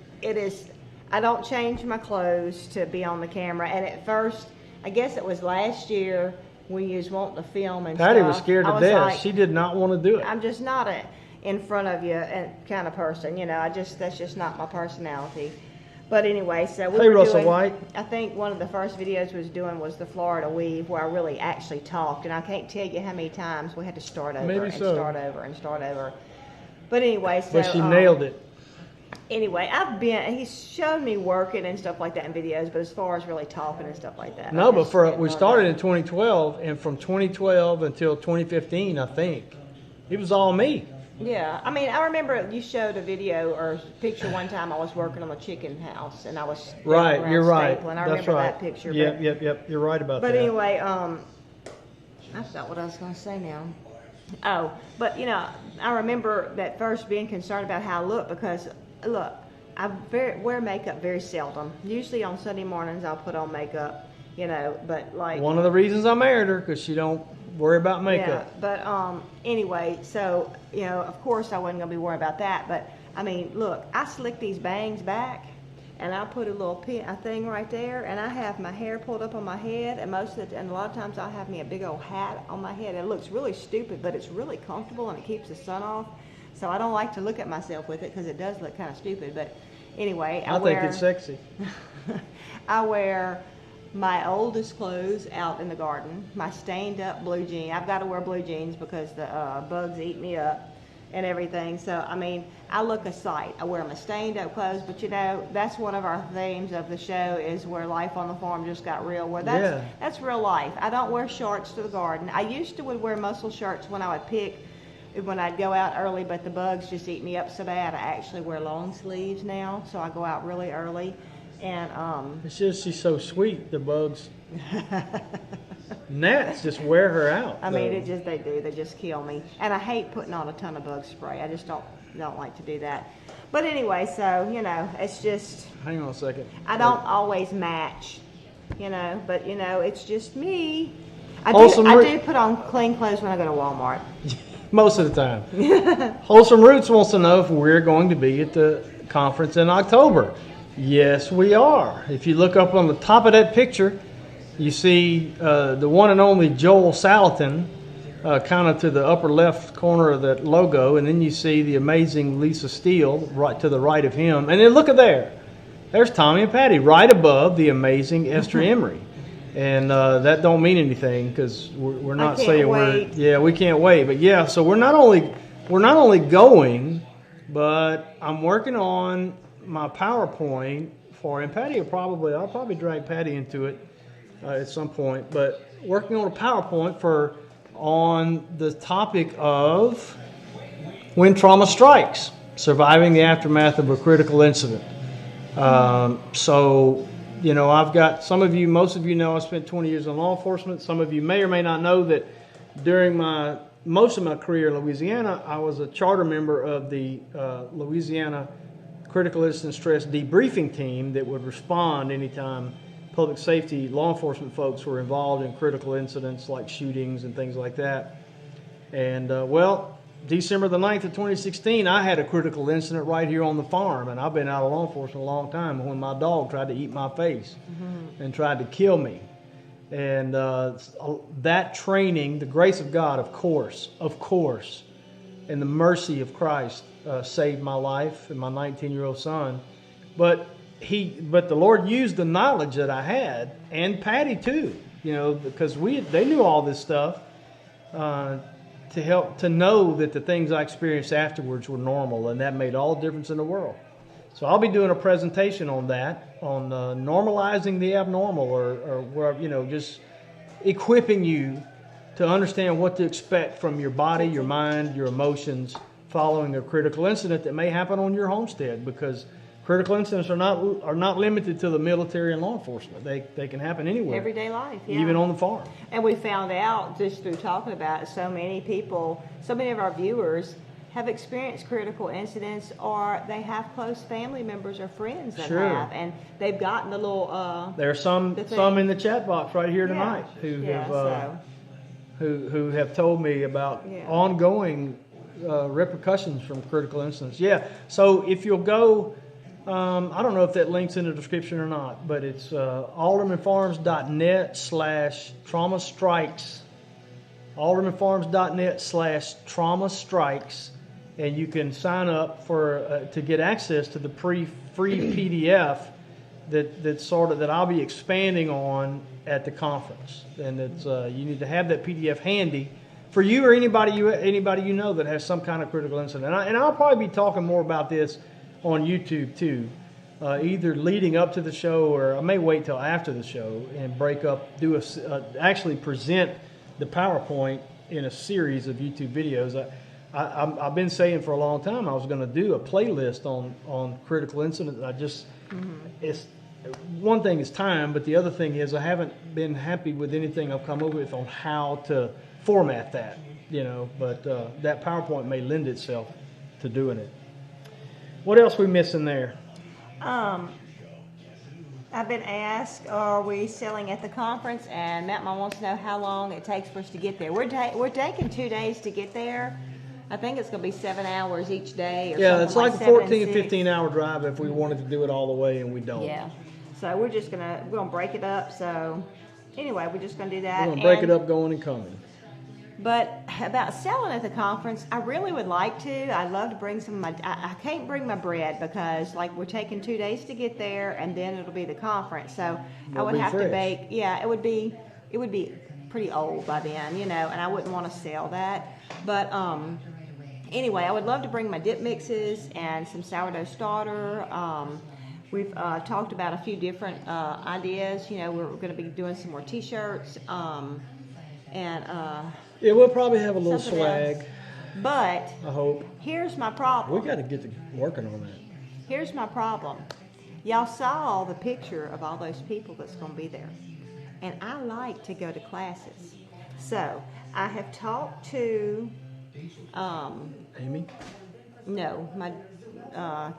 I don't change my clothes to be on the camera. And at first, I guess it was last year when you was wanting to film and Patty stuff. was scared I to was death. like, She did not want to do it. I'm just not a in front of you kind of person, that's just not my personality. But anyway, so we Hey, were Russell doing, White. I think one of the first videos we was doing was the Florida weave, where I really actually talked, and I can't tell you how many times we had to start over Maybe and so. start over and start over. But anyway, so But she nailed it. Anyway, he's shown me working and stuff like that in videos, but as far as really talking and stuff like that, No, I but just didn't we know started that. in 2012, and from 2012 until 2015, I think, it was all me. Yeah, I mean, I remember you showed a video or picture one time I was working on a chicken house, and I was Right, around you're right. stapling. I That's remember right. that picture. Yep. You're right about But that. anyway, that's not what I was going to say now. Oh, but I remember that first being concerned about how I look because, look, I wear makeup very seldom. Usually on Sunday mornings I'll put on makeup, but like. One of the reasons I married her, because she don't worry about makeup. Yeah, but anyway, so, of course I wasn't going to be worried about that, but, I mean, look, I slick these bangs back, and I put a thing right there, and I have my hair pulled up on my head, and a lot of times I'll have me a big old hat on my head. It looks really stupid, but it's really comfortable, and it keeps the sun off, so I don't like to look at myself with it, because it does look kind of stupid, but anyway, I think it's sexy. I wear my oldest clothes out in the garden, my stained up blue jeans. I've got to wear blue jeans because the bugs eat me up and everything. So, I mean, I look a sight. I wear my stained up clothes, but that's one of our themes of the show is where life on the farm just got real, where that's real life. I don't wear shorts to the garden. I used to would wear muscle shirts when I would pick, when I'd go out early, but the bugs just eat me up so bad. I actually wear long sleeves now, so I go out really early. And It's just she's so sweet. The bugs, gnats just wear her out. I mean, they just kill me. And I hate putting on a ton of bug spray. I just don't like to do that. But anyway, so it's just. Hang on a second. I don't always match, but it's just me. I Wholesome do put on clean clothes when I go to Walmart. Most of the time. Wholesome Roots wants to know if we're going to be at the conference in October. Yes, we are. If you look up on the top of that picture, you see the one and only Joel Salatin, kind of to the upper left corner of that logo, and then you see the amazing Lisa Steele right to the right of him. And then look at there. There's Tommy and Patty right above the amazing Esther Emery. And that don't mean anything because we're not saying we can't wait. But yeah, so we're not only going, but I'm working on my PowerPoint and Patty I'll probably drag Patty into it at some point, but working on a PowerPoint on the topic of when trauma strikes, surviving the aftermath of a critical incident. So, I've got most of you know I spent 20 years in law enforcement. Some of you may or may not know that during most of my career in Louisiana, I was a charter member of the Louisiana Critical Incident Stress Debriefing Team that would respond anytime public safety law enforcement folks were involved in critical incidents like shootings and things like that. And December the 9th of 2016, I had a critical incident right here on the farm, and I've been out of law enforcement a long time, when my dog tried to eat my face and tried to kill me. And that training, the grace of God, of course, and the mercy of Christ saved my life and my 19-year-old son. But the Lord used the knowledge that I had, and Patty too, because they knew all this stuff, to help to know that the things I experienced afterwards were normal, and that made all the difference in the world. So I'll be doing a presentation on that, on normalizing the abnormal, or just equipping you to understand what to expect from your body, your mind, your emotions following a critical incident that may happen on your homestead, because critical incidents are not limited to the military and law enforcement. They can happen anywhere. Everyday life, yeah. Even on the farm. And we found out just through talking about it, so many of our viewers have experienced critical incidents, or they have close family members or friends that Sure. have, and they've gotten a little. There are some in the chat box right here tonight who have told me about ongoing repercussions from critical incidents. Yeah. So if you'll go. I don't know if that link's in the description or not, but it's AldermanFarms.net/trauma strikes. AldermanFarms.net/trauma strikes, and you can sign up to get access to the free PDF that I'll be expanding on at the conference. And it's you need to have that PDF handy for you or anybody you know that has some kind of critical incident. And I'll probably be talking more about this on YouTube too, either leading up to the show, or I may wait till after the show and actually present the PowerPoint in a series of YouTube videos. I've been saying for a long time I was going to do a playlist on critical incidents. It's one thing is time, but the other thing is I haven't been happy with anything I've come up with on how to format that, but that PowerPoint may lend itself to doing it. What else we missing there? I've been asked, are we selling at the conference? And Matt Mom wants to know how long it takes for us to get there. We're taking 2 days to get there. I think it's going to be 7 hours each day. Yeah, it's like a 14, 15-hour drive if we wanted to do it all the way, and we don't. Yeah. So we're gonna break it up. So anyway, we're just gonna do that. We're gonna break it up going and coming. But about selling at the conference, I really would like to. I'd love to bring some of my. I can't bring my bread because we're taking 2 days to get there, and then it'll be the conference. So I would have to bake. Yeah, it would be pretty old by then, and I wouldn't want to sell that. But anyway, I would love to bring my dip mixes and some sourdough starter. We've talked about a few different ideas. We're going to be doing some more T-shirts and. Yeah, we'll probably have a little swag. Else. But I hope. Here's my problem. We got to get to working on that. Here's my problem. Y'all saw the picture of all those people that's going to be there. And I like to go to classes. So I have talked to Amy? No, my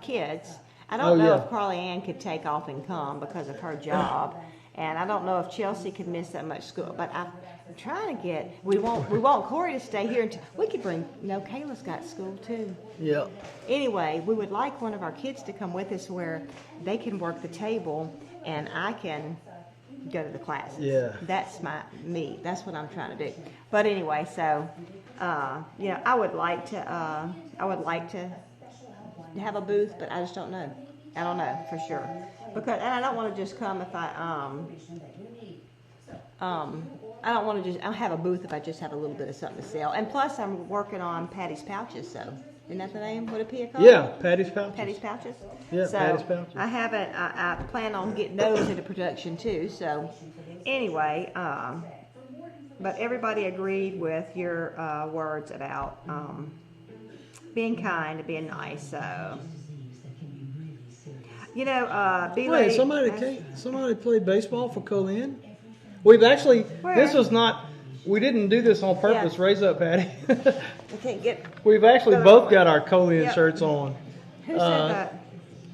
kids. I don't know if Carly Ann could take off and come because of her job. And I don't know if Chelsea could miss that much school, but I'm trying to get. We want Corey to stay here until we could bring. No, Kayla's got school too. Yeah. Anyway, we would like one of our kids to come with us where they can work the table and I can go to the classes. Yeah. That's me. That's what I'm trying to do. But anyway, so I would like to have a booth, but I just don't know. I don't know for sure. And I don't want to just come if I don't want to just have a booth if I just have a little bit of something to sell. And plus, I'm working on Patty's Pouches, so isn't that the name? Would it be called? Yeah, Patty's Pouches. Patty's Pouches. Yeah, so Patty's Pouches. I plan on getting those into production too. So anyway, but everybody agreed with your words about being kind and being nice. So. Wait, somebody played baseball for Colin? We've actually, we didn't do this on purpose. Yeah. Raise up, Patty. I can't get. We've actually both got our Colin shirts on. Who said that?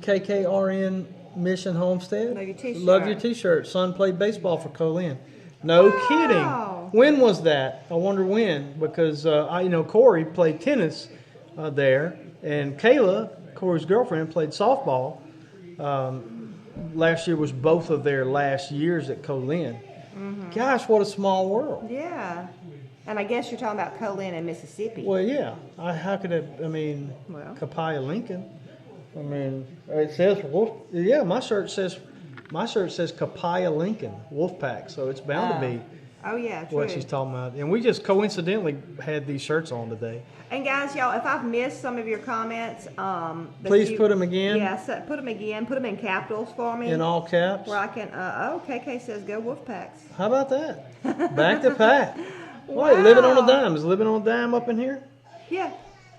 KKRN Mission Homestead. Love your t-shirt. Love your t-shirt. Son played baseball for Colin. No kidding. When was that? I wonder when, because Corey played tennis there, and Kayla, Corey's girlfriend, played softball. Last year was both of their last years at Colin. Gosh, what a small world. Yeah. And I guess you're talking about Colin in Mississippi. Well, yeah. How could it? I mean, Well. Copiah, Lincoln. I mean, it says Wolf. Yeah, my shirt says Copiah, Lincoln Wolfpack. So it's bound to be Oh, yeah, true. what she's talking about. And we just coincidentally had these shirts on today. And guys, y'all, if I've missed some of your comments, Please put them again. Yeah, so put them again. Put them in capitals for me. In all caps. Where I can. KK says go Wolfpacks. How about that? Back to pack. Wow. Wait, living on a dime. Is living on a dime up in here? Yeah.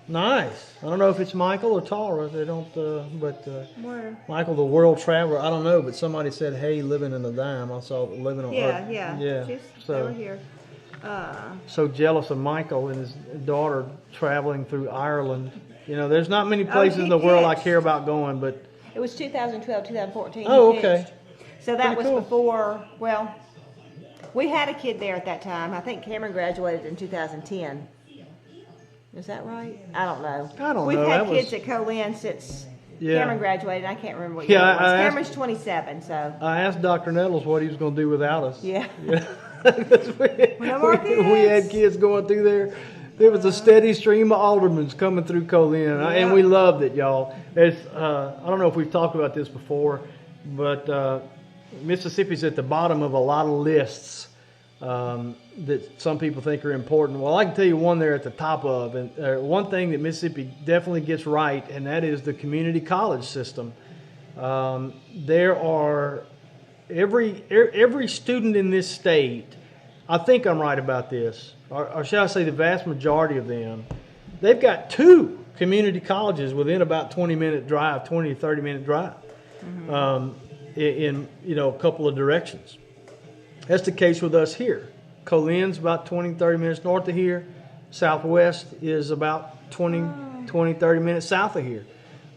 Nice. I don't know if it's Michael or Tara. They don't, but Where? Michael, the world traveler. I don't know, but somebody said, "Hey, living in a dime." I saw living on. Yeah. She's So over here. so jealous of Michael and his daughter traveling through Ireland. You know, there's not many places he in the world I pitched. care about going, but It was 2012, 2014. Oh, he okay. pitched. So that Pretty was cool. before. Well, we had a kid there at that time. I think Cameron graduated in 2010. Is that right? I don't know. I don't We've know. had That was- kids at Colin since Yeah. Cameron graduated. I can't remember what Yeah, year it was. I asked- Cameron's 27, so I asked Dr. Nettles what he was going to do without us. yeah. we, more we had kids. kids going through there. There was a steady stream of aldermans coming through Colin, and we loved it, y'all. It's, I don't know if we've talked about this before, but Mississippi's at the bottom of a lot of lists that some people think are important. Well, I can tell you one there at the top of, and one thing that Mississippi definitely gets right, and that is the community college system. There are every student in this state, I think I'm right about this, or shall I say the vast majority of them, they've got 2 community colleges within about 20 to 30 minute drive in a couple of directions. That's the case with us here. Colin's about 20, 30 minutes north of here. Southwest is about 20, 30 minutes south of here.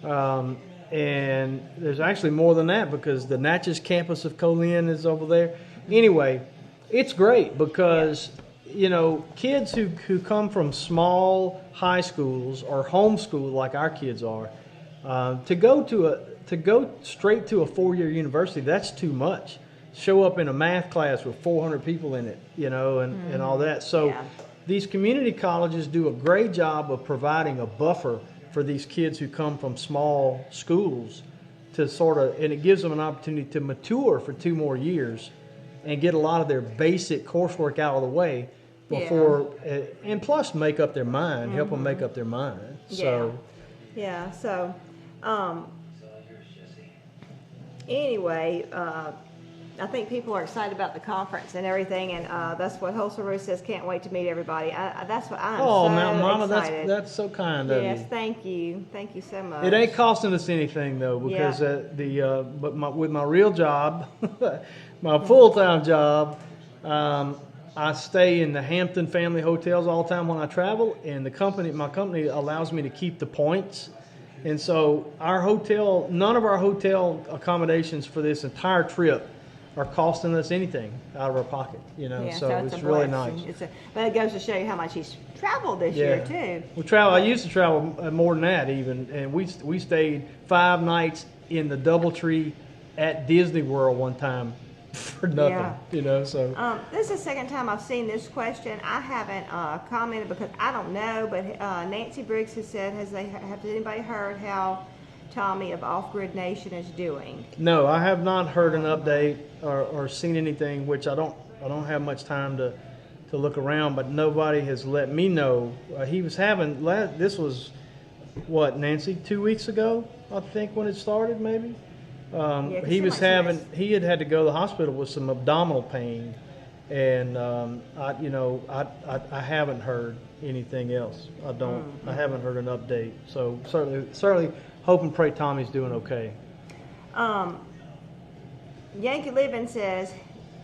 And there's actually more than that because the Natchez campus of Colin is over there. Anyway, it's great because, kids who come from small high schools or homeschooled like our kids are, to go straight to a 4-year university, that's too much. Show up in a math class with 400 people in it, and all that. So these community colleges do a great job of providing a buffer for these kids who come from small schools to and it gives them an opportunity to mature for 2 more years and get a lot of their basic coursework out of the way before, and plus make up their mind, help them make up their mind. So, anyway, I think people are excited about the conference and everything, and that's what Wholesome Ruth says. Can't wait to meet everybody. That's what I'm so Mama, excited. that's so kind of you. Yes, thank you so much. It ain't costing us anything though, because with my real job, my full-time job, I stay in the Hampton family hotels all the time when I travel, and my company allows me to keep the points. And so none of our hotel accommodations for this entire trip are costing us anything out of our pocket, so it's really nice. But it goes to show you how much he's traveled this year too. I used to travel more than that even, and we stayed 5 nights in the DoubleTree at Disney World one time for nothing, so. This is the second time I've seen this question. I haven't commented because I don't know, but Nancy Briggs has said, has anybody heard how Tommy of Off Grid Nation is doing? No, I have not heard an update or seen anything, which I don't have much time to look around, but nobody has let me know. He was having, this was, what, Nancy, 2 weeks ago, I think, when it started, maybe? He had to go to the hospital with some abdominal pain, and I haven't heard anything else. I haven't heard an update. So certainly hope and pray Tommy's doing okay. Yankee Living says,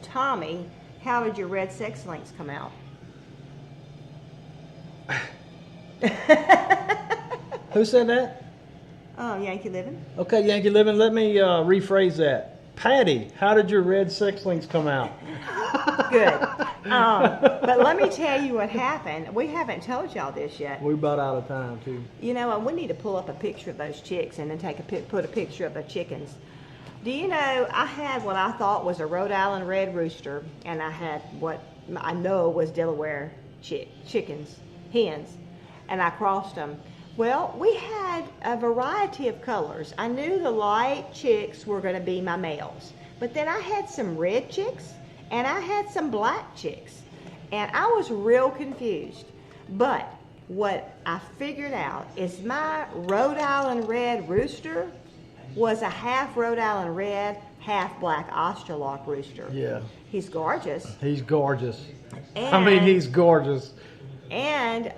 Tommy, how did your red sex links come out? Who said that? Oh, Yankee Living. Okay, Yankee Living, let me rephrase that. Patty, how did your red sex links come out? Good. But let me tell you what happened. We haven't told y'all this yet. We about out of time too. You know, we need to pull up a picture of those chicks and then put a picture of the chickens. Do you know, I had what I thought was a Rhode Island red rooster, and I had what I know was Delaware chickens, hens, and I crossed them. Well, we had a variety of colors. I knew the light chicks were going to be my males, but then I had some red chicks and I had some black chicks, and I was real confused. But what I figured out is my Rhode Island red rooster was a half Rhode Island red, half black Australock rooster. Yeah. He's gorgeous. He's gorgeous. And he's gorgeous. And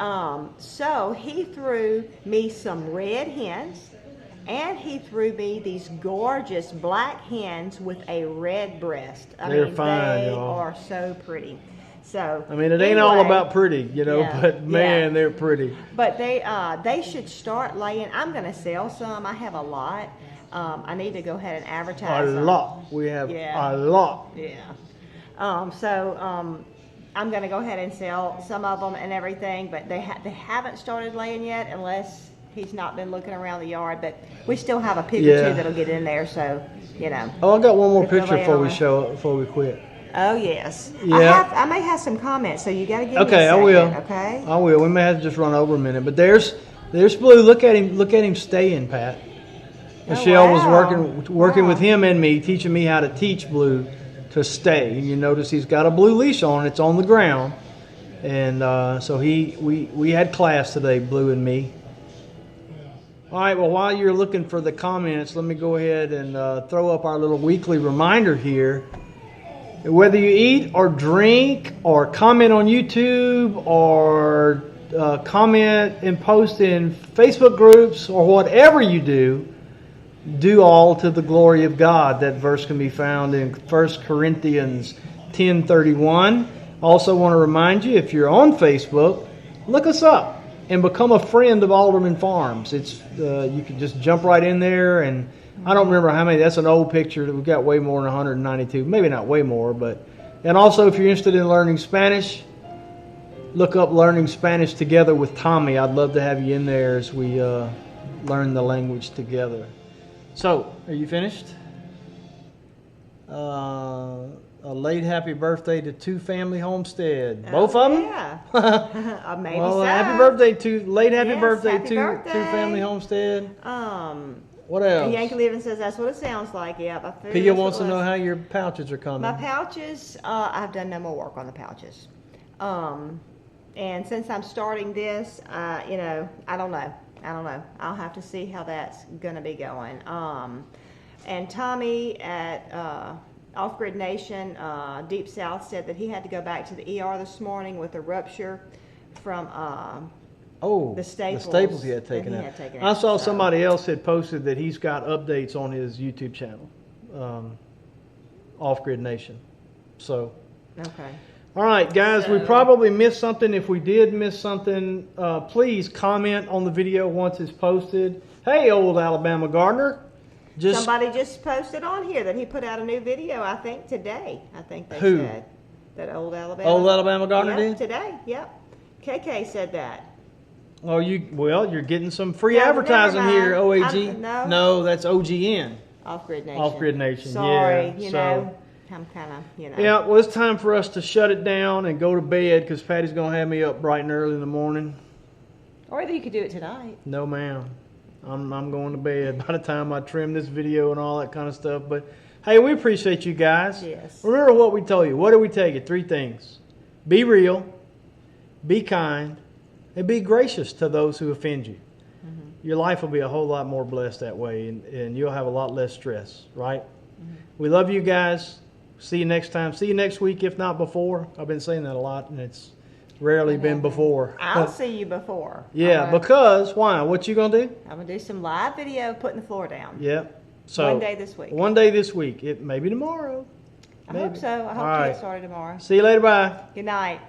so he threw me some red hens, and he threw me these gorgeous black hens with a red breast. They're fine, they y'all. are so pretty. So It ain't all anyway, about pretty, yeah, but man, yeah. they're pretty. But they should start laying. I'm going to sell some. I have a lot. I need to go ahead and advertise A them. lot. We have Yeah. a lot. Yeah. I'm going to go ahead and sell some of them and everything, but they haven't started laying yet unless he's not been looking around the yard. But we still have a pig or Yeah. two that'll get in there, so, you know. Oh, I got one more If they're picture laying before we quit. Oh, yes. Yeah. I may have some comments, so you got to give me Okay, a I second, will. okay? I will. We may have to just run over a minute, but there's Blue. Look at him staying, Pat. Michelle was working with him and me, teaching me how to teach Blue to stay. And you notice he's got a blue leash on. It's on the ground. And so we had class today, Blue and me. All right, well, while you're looking for the comments, let me go ahead and throw up our little weekly reminder here. Whether you eat or drink or comment on YouTube or comment and post in Facebook groups or whatever you do all to the glory of God. That verse can be found in 1 Corinthians 10:31. Also want to remind you, if you're on Facebook, look us up and become a friend of Alderman Farms. It's you can just jump right in there, and I don't remember how many. That's an old picture. We've got way more than 192. Maybe not way more, but. And also, if you're interested in learning Spanish, look up Learning Spanish Together with Tommy. I'd love to have you in there as we learn the language together. So, are you finished? A late happy birthday to Two Family Homestead. Both of them? Yeah. Maybe Well, so. happy birthday to Yes, birthday happy to birthday. Two Family Homestead. What And else? Yankee Living says that's what it sounds like. Yep. I figured Pia that's wants what to it know was. how your pouches are coming. My pouches, I've done no more work on the pouches. And since I'm starting this, I don't know. I'll have to see how that's going to be going. And Tommy at Off Grid Nation, Deep South, said that he had to go back to the ER this morning with a rupture from the staples he had taken that he out. had taken I out, saw so. somebody else had posted that he's got updates on his YouTube channel, Off Grid Nation. So, Okay. all right, guys, we So- probably missed something. If we did miss something, please comment on the video once it's posted. Hey, old Alabama gardener. Somebody just posted on here that he put out a new video, I think, today. I think they Who? said. That old Alabama. Old Alabama gardener Yep, did? today, yep. KK said that. Oh, you're getting some free No, advertising never here, mind. OAG. No. That's OGN. Off Grid Nation. Off Grid Nation, Sorry, yeah, you so- know, I'm kind of, Yeah, well, it's time for us to shut it down and go to bed because Patty's going to have me up bright and early in the morning. Or either you could do it tonight. No, ma'am. I'm going to bed by the time I trim this video and all that kind of stuff. But, hey, we appreciate you guys. Yes. Remember what we told you. What did we tell you? 3 things. Be real, be kind, and be gracious to those who offend you. Mm-hmm. Your life will be a whole lot more blessed that way, and you'll have a lot less stress, right? Mm-hmm. We love you guys. See you next time. See you next week, if not before. I've been saying that a lot, and it's rarely been before. I'll see you before. Yeah, because, why? What you going to do? I'm going to do some live video of putting the floor down. Yep. So One day this week. One day this week. Maybe tomorrow. I hope Maybe. so. I hope All to right. get started tomorrow. See you later. Bye. Good night.